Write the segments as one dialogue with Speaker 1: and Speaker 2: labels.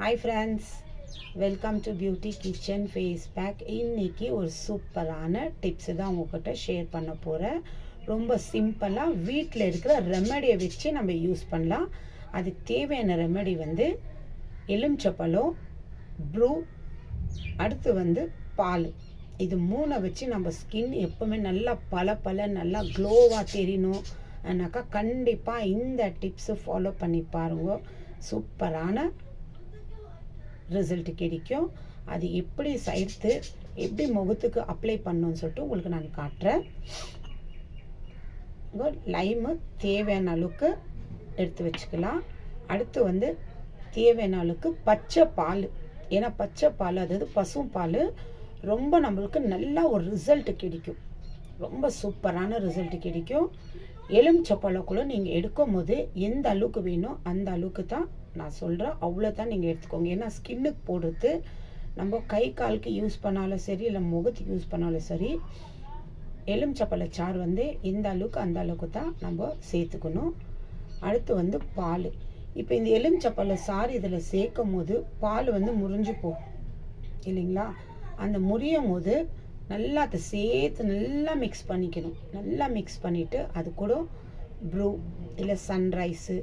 Speaker 1: Hi friends, welcome to beauty kitchen face pack. இன்றைக்கி ஒரு சூப்பரான டிப்ஸு தான் உங்கள்கிட்ட ஷேர் பண்ண போகிறேன். ரொம்ப சிம்பிளாக வீட்டில் இருக்கிற ரெமெடியை வச்சு நம்ம யூஸ் பண்ணலாம். அதுக்கு தேவையான ரெமெடி வந்து எலுமிச்சப்பழம், ப்ரூ, அடுத்து பால். இது மூணை வச்சு நம்ம ஸ்கின் எப்போவுமே நல்லா நல்லா க்ளோவாக தெரியணும் அண்ணாக்கா கண்டிப்பாக இந்த டிப்ஸு ஃபாலோ பண்ணி பாருங்க. சூப்பரான ரிசல்ட் கிடைக்கும். அது எப்படி சேர்த்து எப்படி முகத்துக்கு அப்ளை பண்ணணும்னு சொல்லிட்டு உங்களுக்கு நான் காட்டுறேன். லைமு தேவையான அளவுக்கு எடுத்து வச்சுக்கலாம். அடுத்து தேவையான அளவுக்கு பச்சை பால். ஏன்னா பச்சை பால், அதாவது பசும் பால், ரொம்ப நம்மளுக்கு நல்ல ஒரு ரிசல்ட் கிடைக்கும். ரொம்ப சூப்பரான ரிசல்ட் கிடைக்கும். எலுமிச்சப்பழக்குள்ள நீங்கள் எடுக்கும் போது எந்த அளவுக்கு வேணும் அந்த அளவுக்கு தான் நான் சொல்கிறேன். அவ்வளோ தான் நீங்கள் எடுத்துக்கோங்க. ஏன்னா ஸ்கின்னுக்கு போடுறது நம்ம கை காலுக்கு யூஸ் பண்ணாலும் சரி, இல்லை முகத்துக்கு யூஸ் பண்ணாலும் சரி, எலுமிச்சப்பழ சாறு எந்த அளவுக்கு அந்த அளவுக்கு தான் நம்ம சேர்த்துக்கணும். அடுத்து பால். இப்போ இந்த எலுமிச்சப்பழ சாறு இதில் சேர்க்கும் போது பால் முறிஞ்சு போகும் இல்லைங்களா? அந்த முறியும் போது நல்லா அதை சேர்த்து நல்லா மிக்ஸ் பண்ணிக்கணும். நல்லா மிக்ஸ் பண்ணிவிட்டு அது கூட ப்ரூ இல்லை சன்ரைஸு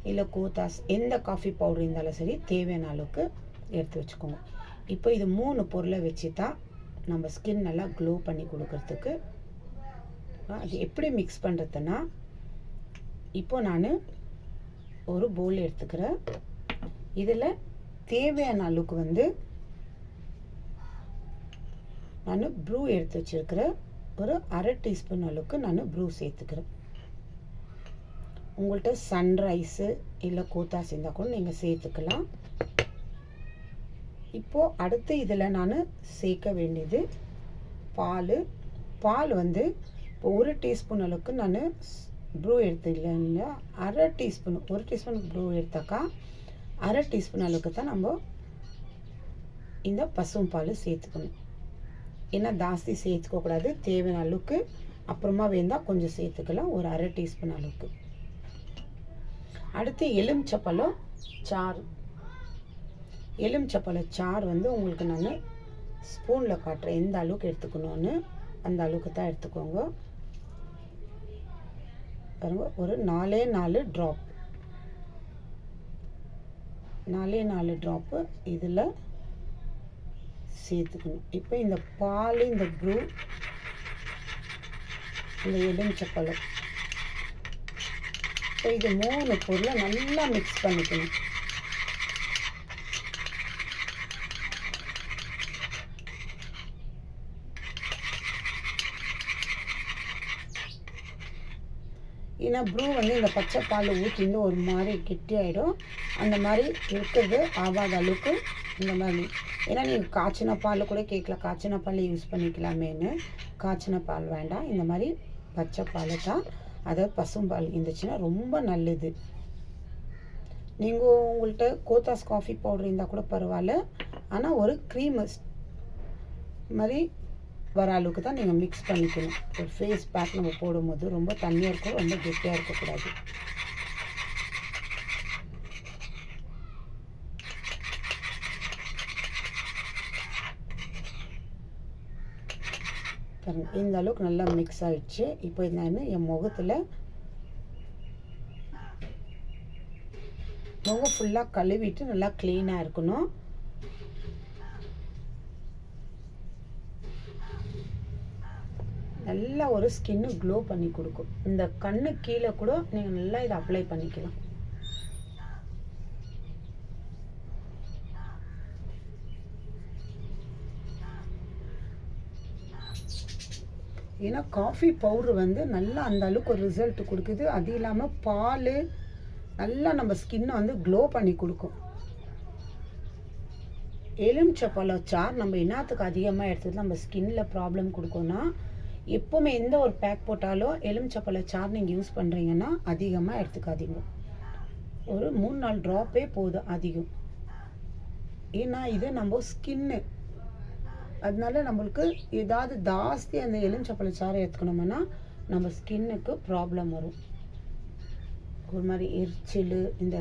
Speaker 1: இல்லை கோத்தாஸ் எந்த காஃபி பவுடர் இருந்தாலும் சரி தேவையான அளவுக்கு எடுத்து வச்சுக்கோங்க. இப்போ இது 3 பொருளை வச்சு தான் நம்ம ஸ்கின் நல்லா க்ளோ பண்ணி கொடுக்கறதுக்கு. அது எப்படி மிக்ஸ் பண்ணுறதுன்னா, இப்போ நான் ஒரு பவுல் எடுத்துக்கிறேன். இதில் தேவையான அளவுக்கு நான் ப்ரூ எடுத்து வச்சுருக்கிறேன். ஒரு 1/2 டீஸ்பூன் அளவுக்கு நான் ப்ரூ சேர்த்துக்கிறேன். உங்கள்கிட்ட சன்ரைஸு இல்லை கோத்தாஸ் இருந்தால் கூட நீங்கள் சேர்த்துக்கலாம். இப்போது அடுத்து இதில் நான் சேர்க்க வேண்டியது பால். பால் இப்போ 1 டீஸ்பூன் அளவுக்கு நான் ப்ரூ எடுத்து இல்லைன்னா 1/2 டீஸ்பூன், 1 டீஸ்பூன் ப்ரூ எடுத்தாக்கா 1/2 டீஸ்பூன் அளவுக்கு தான் நம்ம இந்த பசும் பால் சேர்த்துக்கணும். ஏன்னா ஜாஸ்தி சேர்த்துக்கக்கூடாது. தேவையான அளவுக்கு அப்புறமா வேண்டாம் கொஞ்சம் சேர்த்துக்கலாம், ஒரு 1/2 டீஸ்பூன் அளவுக்கு. அடுத்து எலுமிச்சப்பழம் சாறு. எலுமிச்சப்பழ சாறு உங்களுக்கு நான் ஸ்பூனில் காட்டுறேன் எந்த அளவுக்கு எடுத்துக்கணும்னு. அந்த அளவுக்கு தான் எடுத்துக்கோங்க. பாருங்க, ஒரு 4 ட்ராப், 4 ட்ராப்பு இதில் சேர்த்துக்கணும். இப்போ இந்த பால், இந்த ப்ரூ, இந்த எலுமிச்சப்பழம், இப்போ இது 3 பொருளை நல்லா மிக்ஸ் பண்ணிக்கணும். ஏன்னா ப்ரூ இந்த பச்சை பால் ஊற்றி ஒரு மாதிரி கெட்டியாயிடும். அந்த மாதிரி இருக்கிறது ஆகாத அளவுக்கு இந்த மாதிரி. ஏன்னா நீங்கள் காய்ச்சின பால் கூட கேட்கல, காய்ச்சின பால் யூஸ் பண்ணிக்கலாமேன்னு. காய்ச்சின பால் வேண்டாம், இந்த மாதிரி பச்சை பால் தான், அதாவது பசும்பால் இருந்துச்சுன்னா ரொம்ப நல்லது. நீங்கள் உங்கள்கிட்ட கோத்தாஸ் காஃபி பவுடர் இருந்தால் கூட பரவாயில்ல. ஆனால் ஒரு க்ரீம் மாதிரி வர அளவுக்கு தான் நீங்கள் மிக்ஸ் பண்ணிக்கணும். ஒரு ஃபேஸ் பேக் நம்ம போடும்போது ரொம்ப தண்ணியாக இருக்கும், ரொம்ப கெட்டியாக இருக்கக்கூடாது. இந்த அளவுக்கு நல்லா மிக்ஸ் ஆகிடுச்சு. இப்போ நான் என் முகத்தில் முகம் ஃபுல்லாக கழுவிட்டு நல்லா க்ளீனாக இருக்கணும். நல்லா ஒரு ஸ்கின்னு க்ளோ பண்ணி கொடுக்கும். இந்த கண்ணு கீழே கூட நீங்கள் நல்லா இதை அப்ளை பண்ணிக்கலாம். ஏன்னா காஃபி பவுட்ரு நல்லா அந்த அளவுக்கு ஒரு ரிசல்ட் கொடுக்குது. அது இல்லாமல் பால் நல்லா நம்ம ஸ்கின்னை க்ளோ பண்ணி கொடுக்கும். எலுமிச்சப்பழ சாறு நம்ம என்னத்துக்கு அதிகமாக எடுத்துட்டு நம்ம ஸ்கின்னில் ப்ராப்ளம் கொடுக்கும்னா, எப்போவுமே எந்த ஒரு பேக் போட்டாலும் எலுமிச்சப்பழ சாறு நீங்கள் யூஸ் பண்ணுறீங்கன்னா அதிகமாக எடுத்துக்காதீங்க. ஒரு 3-4 ட்ராப்பே போதும் அதிகம். ஏன்னா இது நம்ம ஸ்கின்னு, அதனால நம்மளுக்கு ஏதாவது ஜாஸ்தி அந்த எலுமிச்சப்பழ சாறு எடுத்துக்கணும்னா நம்ம ஸ்கின்னுக்கு ப்ராப்ளம் வரும். ஒரு மாதிரி எரிச்சல், இந்த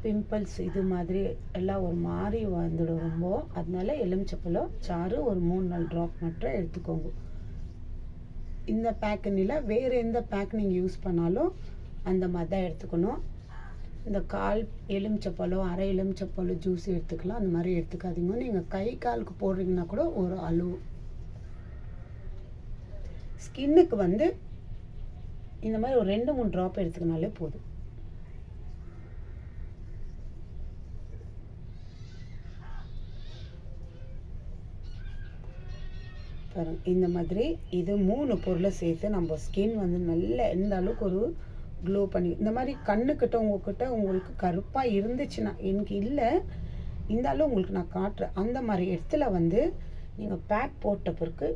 Speaker 1: பிம்பிள்ஸ் இது மாதிரி எல்லாம் ஒரு மாதிரி வந்துடும் ரொம்ப. அதனால எலுமிச்சப்பழம் சாறு ஒரு 3-4 ட்ராப் மட்டும் எடுத்துக்கோங்க. இந்த பேக்குனில் வேறு எந்த பேக் நீங்கள் யூஸ் பண்ணாலும் அந்த மாதிரி தான் எடுத்துக்கணும். இந்த கால் எலுமிச்சப்பழம் அரை எலுமிச்சப்பழம் ஜூஸ் எடுத்துக்கலாம். அந்த மாதிரி எடுத்துக்காதீங்க. நீங்கள் கை காலுக்கு போடுறீங்கன்னா கூட ஒரு அளவு. ஸ்கின்னுக்கு வந்து இந்த மாதிரி ஒரு 2-3 ட்ராப் எடுத்துக்கினாலே போதும். இந்த மாதிரி இது 3 பொருளை சேர்த்து நம்ம ஸ்கின் வந்து நல்ல எந்த அளவுக்கு ஒரு க்ளோ பண்ணி, இந்த மாதிரி கண்ணுக்கிட்ட உங்களுக்கு கருப்பாக இருந்துச்சுன்னா, எனக்கு இல்லை இருந்தாலும் உங்களுக்கு நான் காட்டுறேன். அந்த மாதிரி இடத்துல வந்து நீங்கள் பேக் போட்ட பிறகு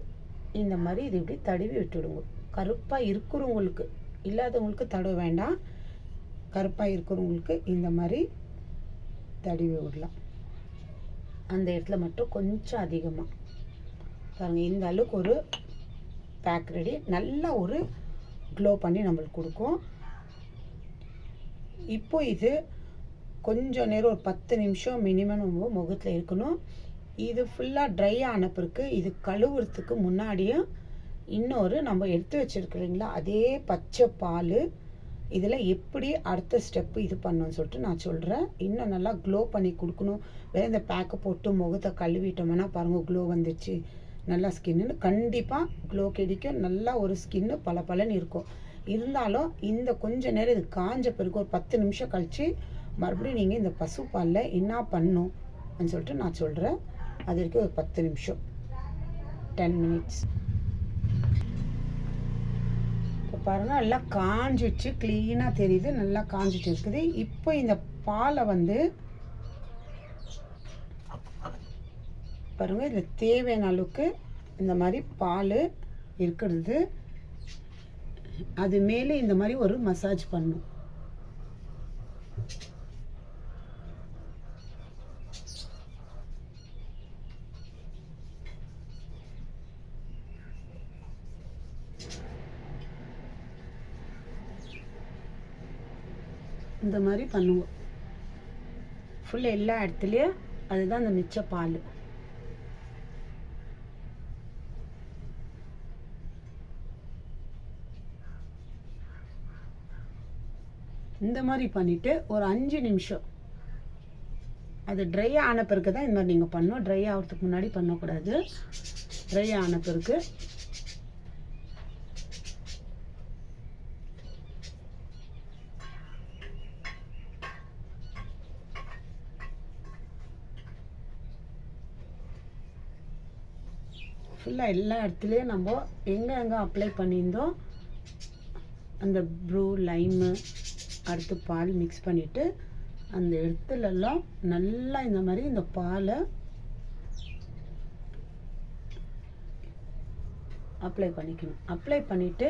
Speaker 1: இந்த மாதிரி இது இப்படி தடவி விட்டுடுங்க. கருப்பாக இருக்கிறவங்களுக்கு, இல்லாதவங்களுக்கு தடவை வேண்டாம். கருப்பாக இருக்கிறவங்களுக்கு இந்த மாதிரி தடவி விடலாம். அந்த இடத்துல மட்டும் கொஞ்சம் அதிகமாக பாருங்கள். இந்த அளவுக்கு ஒரு பேக் ரெடி. நல்லா ஒரு க்ளோ பண்ணி நம்மளுக்கு கொடுக்கும். இப்போ இது கொஞ்சம் நேரம் ஒரு 10 நிமிஷம் மினிமம் நம்ம முகத்தில் இருக்கணும். இது ஃபுல்லாக ட்ரை ஆன பிறகு இது கழுவுறதுக்கு முன்னாடியும் இன்னொரு நம்ம எடுத்து வச்சுருக்கிறீங்களா அதே பச்சை பால், இதில் எப்படி அடுத்த ஸ்டெப்பு இது பண்ணணும்னு சொல்லிட்டு நான் சொல்கிறேன். இன்னும் நல்லா க்ளோ பண்ணி கொடுக்கணும். வேறு இந்த பேக்கை போட்டு முகத்தை கழுவிட்டோம்னா பாருங்கள் க்ளோ வந்துச்சு. நல்லா ஸ்கின்னு கண்டிப்பாக க்ளோ கிடைக்கும். நல்லா ஒரு ஸ்கின்னு பளபளன்னு இருக்கும். இருந்தாலும் இந்த கொஞ்ச நேரம் இது காஞ்ச பிறகு ஒரு 10 நிமிஷம் கழித்து மறுபடியும் நீங்கள் இந்த பசுப்பாலில் என்ன பண்ணணும் அப்படின்னு சொல்லிட்டு நான் சொல்கிறேன். அது வரைக்கும் ஒரு 10 நிமிஷம் 10 மினிட்ஸ். இப்போ பாருங்கள் எல்லாம் காஞ்சிச்சு, க்ளீனாக தெரியுது, நல்லா காஞ்சிட்டு இருக்குது. இப்போ இந்த பாலை வந்து பாருங்கள், இதில் தேவையான அளவுக்கு இந்த மாதிரி பால் இருக்கிறது. அது மேலே இந்த மாதிரி ஒரு மசாஜ் பண்ணும். இந்த மாதிரி பண்ணுவோம் ஃபுல் எல்லா இடத்துலையும். அதுதான் அந்த மிச்ச பால். இந்த மாதிரி பண்ணிவிட்டு ஒரு 5 நிமிஷம் அது ட்ரை ஆன பிறகு தான் இந்த மாதிரி நீங்கள் பண்ணணும். ட்ரை ஆகிறதுக்கு முன்னாடி பண்ணக்கூடாது. ட்ரை ஆன பிறகு ஃபுல்லாக எல்லா இடத்துலையும் நம்ம எங்கே அப்ளை பண்ணியிருந்தோம் அந்த ப்ரூ லைமு அடுத்து பால் மிக்ஸ் பண்ணிவிட்டு அந்த இடத்துலலாம் நல்லா இந்த மாதிரி இந்த பாலை அப்ளை பண்ணிக்கணும். அப்ளை பண்ணிவிட்டு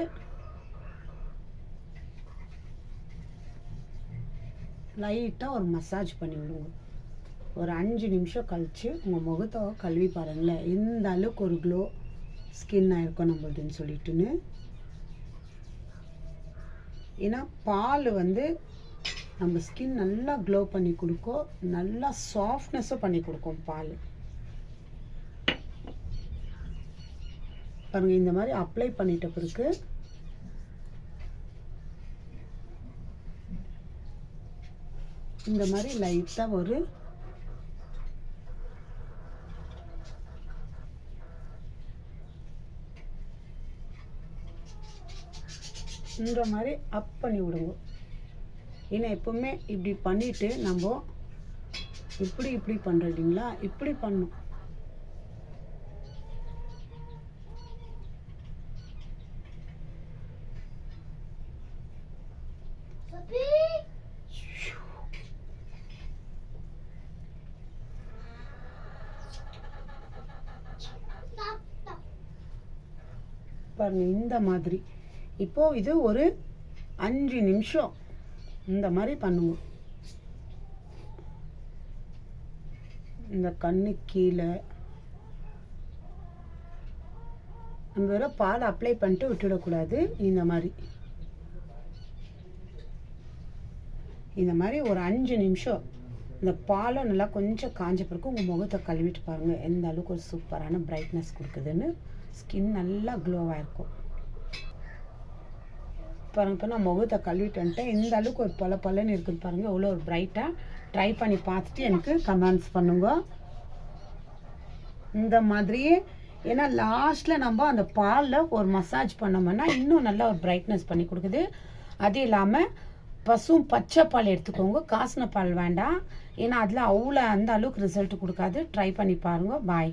Speaker 1: லைட்டாக ஒரு மசாஜ் பண்ணி விடுங்க. ஒரு 5 நிமிஷம் கழித்து உங்கள் முகத்தை கழுவி பாருங்களேன், இந்த அளவுக்கு ஒரு க்ளோ ஸ்கின் ஆயிருக்கும் நம்மளுதுன்னு சொல்லிட்டுன்னு. ஏன்னா பால் வந்து நம்ம ஸ்கின் நல்லா க்ளோ பண்ணி கொடுக்கும், நல்லா சாஃப்ட்னஸும் பண்ணி கொடுக்கும் பால். பாருங்கள், இந்த மாதிரி அப்ளை பண்ணிட்ட பிறகு இந்த மாதிரி லைட்டாக ஒரு இந்த மாதிரி அப் பண்ணி விடுங்க. ஏன்னா எப்பவுமே இப்படி பண்ணிட்டு நம்ம இப்படி பண்ணுறீங்களா, இப்படி பண்ணும். பாருங்க இந்த மாதிரி. இப்போ இது ஒரு 5 நிமிஷம் இந்த மாதிரி பண்ணுவோம். இந்த கண்ணு கீழே நம்ம வெறும் பால் அப்ளை பண்ணிட்டு விட்டுடக்கூடாது. இந்த மாதிரி இந்த மாதிரி ஒரு 5 நிமிஷம் இந்த பாலும் நல்லா கொஞ்சம் காஞ்ச பிறகு உங்கள் முகத்தை கழுவிட்டு பாருங்கள் எந்த அளவுக்கு ஒரு சூப்பரான பிரைட்னஸ் கொடுக்குதுன்னு. ஸ்கின் நல்லா க்ளோவாக இருக்கும் பாருங்கள். இப்போ நான் முகத்தை கழுவிட்டு வந்துட்டேன். எந்த அளவுக்கு ஒரு பலன்னு இருக்குன்னு பாருங்கள். எவ்வளோ ஒரு பிரைட்டாக. ட்ரை பண்ணி பார்த்துட்டு எனக்கு கமெண்ட்ஸ் பண்ணுங்க. இந்த மாதிரியே ஏன்னா லாஸ்ட்டில் நம்ம அந்த பாலில் ஒரு மசாஜ் பண்ணோம்னா இன்னும் நல்லா ஒரு பிரைட்னஸ் பண்ணி கொடுக்குது. அது இல்லாமல் பச்சை பால் எடுத்துக்கோங்க, காசின பால் வேண்டாம். ஏன்னா அதில் அவ்வளோ அந்த அளவுக்கு ரிசல்ட் கொடுக்காது. ட்ரை பண்ணி பாருங்கள். பாய்.